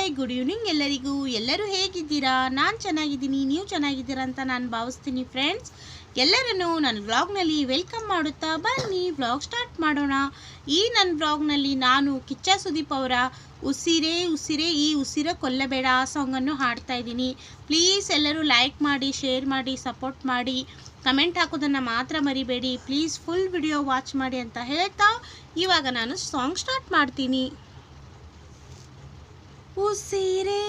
Hi, good evening ಎಲ್ಲರಿಗೂ. ಎಲ್ಲರೂ ಹೇಗಿದ್ದೀರಾ? ನಾನು ಚೆನ್ನಾಗಿದ್ದೀನಿ, ನೀವು ಚೆನ್ನಾಗಿದ್ದೀರಾ ಅಂತ ನಾನು ಭಾವಿಸ್ತೀನಿ ಫ್ರೆಂಡ್ಸ್. ಎಲ್ಲರನ್ನೂ ನನ್ನ ವ್ಲಾಗ್ನಲ್ಲಿ ವೆಲ್ಕಮ್ ಮಾಡುತ್ತಾ ಬನ್ನಿ ವ್ಲಾಗ್ ಸ್ಟಾರ್ಟ್ ಮಾಡೋಣ. ಈ ನನ್ನ ವ್ಲಾಗ್ನಲ್ಲಿ ನಾನು ಕಿಚ್ಚ ಸುದೀಪ್ ಅವರ ಉಸಿರೇ ಉಸಿರೇ ಈ ಉಸಿರ ಕೊಲ್ಲಬೇಡ ಆ ಸಾಂಗನ್ನು ಹಾಡ್ತಾ ಇದ್ದೀನಿ. ಪ್ಲೀಸ್ ಎಲ್ಲರೂ ಲೈಕ್ ಮಾಡಿ, ಶೇರ್ ಮಾಡಿ, ಸಪೋರ್ಟ್ ಮಾಡಿ, ಕಮೆಂಟ್ ಹಾಕೋದನ್ನು ಮಾತ್ರ ಮರಿಬೇಡಿ. ಪ್ಲೀಸ್ ಫುಲ್ ವಿಡಿಯೋ ವಾಚ್ ಮಾಡಿ ಅಂತ ಹೇಳ್ತಾ ಇವಾಗ ನಾನು ಸಾಂಗ್ ಸ್ಟಾರ್ಟ್ ಮಾಡ್ತೀನಿ. ಉಸಿರೇ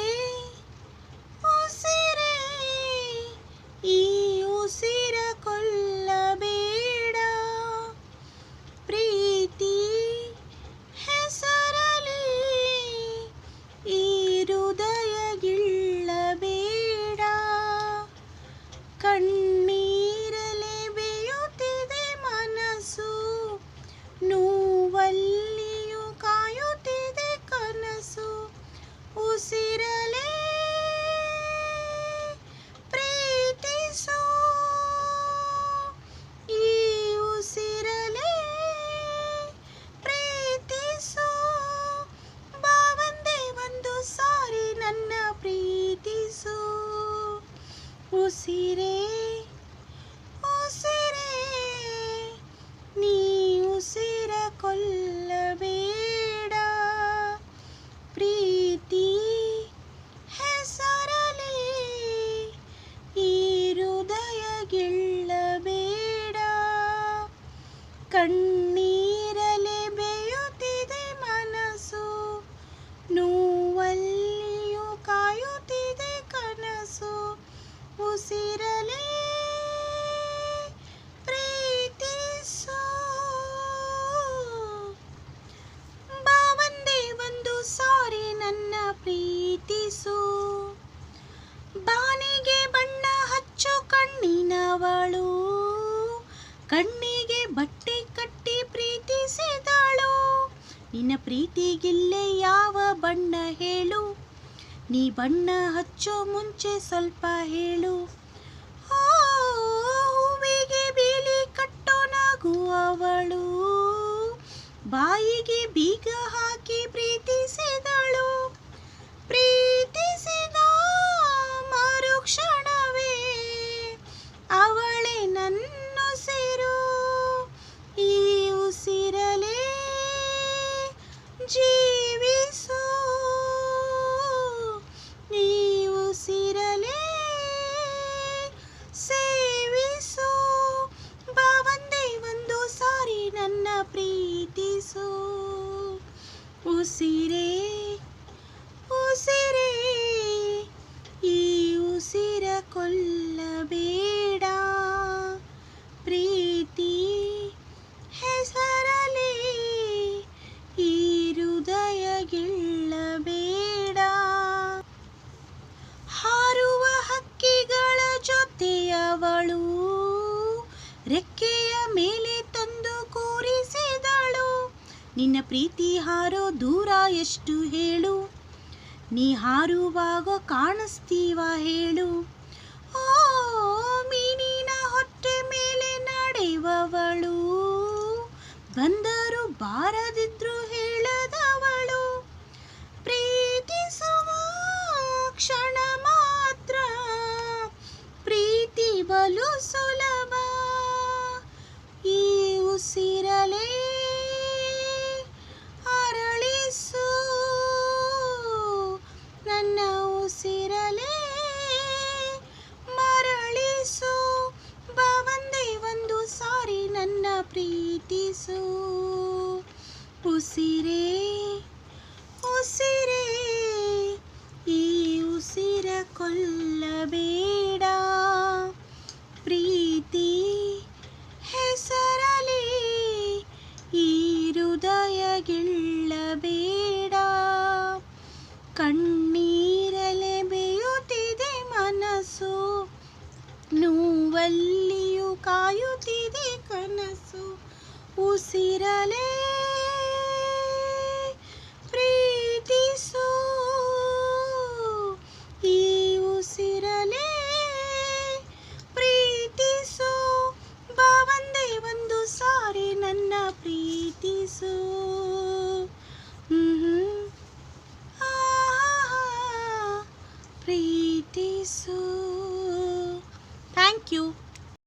ಉಸಿರೇ ಈ ಉಸಿರ ಕೊಲ್ಲಬೇಡ, ಪ್ರೀತಿ ಹೆಸರಲಿ ಈ ಹೃದಯ ಗಿಳ್ಳಬೇಡ, ಕಣ್ಣೀರಲೆ ಬೇಯುತ್ತಿದೆ ಮನಸ್ಸು, ನೋವಲ್ಲಿಯೂ ಕಾಯುತ್ತಿದೆ ಕನಸು, ಉಸಿರಲೇ ಪ್ರೀತಿಸು, ಈ ಉಸಿರಲೇ ಪ್ರೀತಿಸು, ಬಾವಂದೆ ಒಂದು ಸಾರಿ ನನ್ನ ಪ್ರೀತಿಸು, ಉಸಿರೇ ಉಸಿರೇ ನೀ ಉಸಿರ ಕೊಲ್ಲಬೇಡ, ಪ್ರೀತಿ ಹೆಸರಲಿ ಈ ಹೃದಯ ಗಿಳ್ಳಬೇಡ, ಕಣ್ಣೀರಲೆ ಬೇಯುತ್ತಿದೆ ಮನಸ್ಸು, ನೋವಲ್ಲಿಯೂ ಕಾಯುತ್ತಿದೆ ಕನಸು, ಉಸಿರಲೇ ಪ್ರೀತಿಸು, ಬಾವಂದೆ ಒಂದು ಸಾರಿ ನನ್ನ ಪ್ರೀತಿಸು, ಬಾನಿಗೆ ಬಣ್ಣ ಹಚ್ಚು ಕಣ್ಣಿನವಳು, ಕಣ್ಣಿಗೆ ಬಟ್ಟೆ ಕಟ್ಟಿ ಪ್ರೀತಿಸಿದಳು, ನಿನ್ನ ಪ್ರೀತಿಗಿಲ್ಲೆ ಯಾವ ಬಣ್ಣ ಹೇಳು, ನೀ ಬಣ್ಣ ಹಚ್ಚೋ ಮುಂಚೆ ಸ್ವಲ್ಪ ಹೇಳು, ಹೂವಿಗೆ ಬೇಲಿ ಕಟ್ಟೋ ನಗುವವಳು, ಬಾಯಿಗೆ ಬೀಗ ಹಾಕಿ ಪ್ರೀತಿಸಿದಳು, ಪ್ರೀತಿಸಿದ ಮರುಕ್ಷಣವೇ ಅವಳೇ ನನ್ನುಸಿರು, ಈ ಉಸಿರಲೇ ಜೀವಿಸು, ಈ ಉಸಿರಲೇ ಸೇವಿಸು, ಬಾವಂದೆ ಒಂದು ಸಾರಿ ನನ್ನ ಪ್ರೀತಿಸು, ಉಸಿರೇ ಉಸಿರೇ ಈ ಉಸಿರ ಕೊಲ್ಲಬೇಡ, ಪ್ರೀತಿ ಹೆಸರಲಿ ಈ ಹೃದಯ ಗಿಳ್ಳಬೇಡ, ಹಾರುವ ಹಕ್ಕಿಗಳ ಜೊತೆಯವಳು, ರೆಕ್ಕೆಯ ಮೇಲೆ ತಂದು ಕೂರಿಸಿದಳು, ನಿನ್ನ ಪ್ರೀತಿ ಹಾರೋ ದೂರ ಎಷ್ಟು ಹೇಳು, ನೀ ಹಾರುವಾಗ ಕಾಣಿಸ್ತೀವ ಹೇಳು, ಓ ಮೀನಿನ ಹೊಟ್ಟೆ ಮೇಲೆ ನಡೆಯುವವಳು, ಬಂದರು ಬಾರದಿದ್ರು ಹೇಳದವಳು, ಪ್ರೀತಿಸುವ ಕ್ಷಣ ಮಾತ್ರ ಪ್ರೀತಿ ಬಲು ಸುಲಭ, ಈ ಉಸಿರಲೇ ಅರಳಿಸು, ನನ್ನ ಉಸಿರಲೇ ಮರಳಿಸು, ಬಾವಂದೆ ಒಂದು ಸಾರಿ ನನ್ನ ಪ್ರೀತಿಸು, ಉಸಿರೇ ಉಸಿರೇ ಈ ಉಸಿರ ಕೊಲ್ಲಬೇಡ, ಪ್ರೀತಿ ಹೆಸರಲಿ ಈ ಹೃದಯ ಗಿಳ್ಳಬೇಡ, ಕಣ್ಣೀರಲೆ ಬೇಯುತ್ತಿದೆ ಮನಸ್ಸು, ನೋವಲ್ಲಿಯೂ ಕಾಯುತ್ತಿದೆ ಕನಸು, ಉಸಿರಲೇ ಪ್ರೀತಿಸು. Thank you.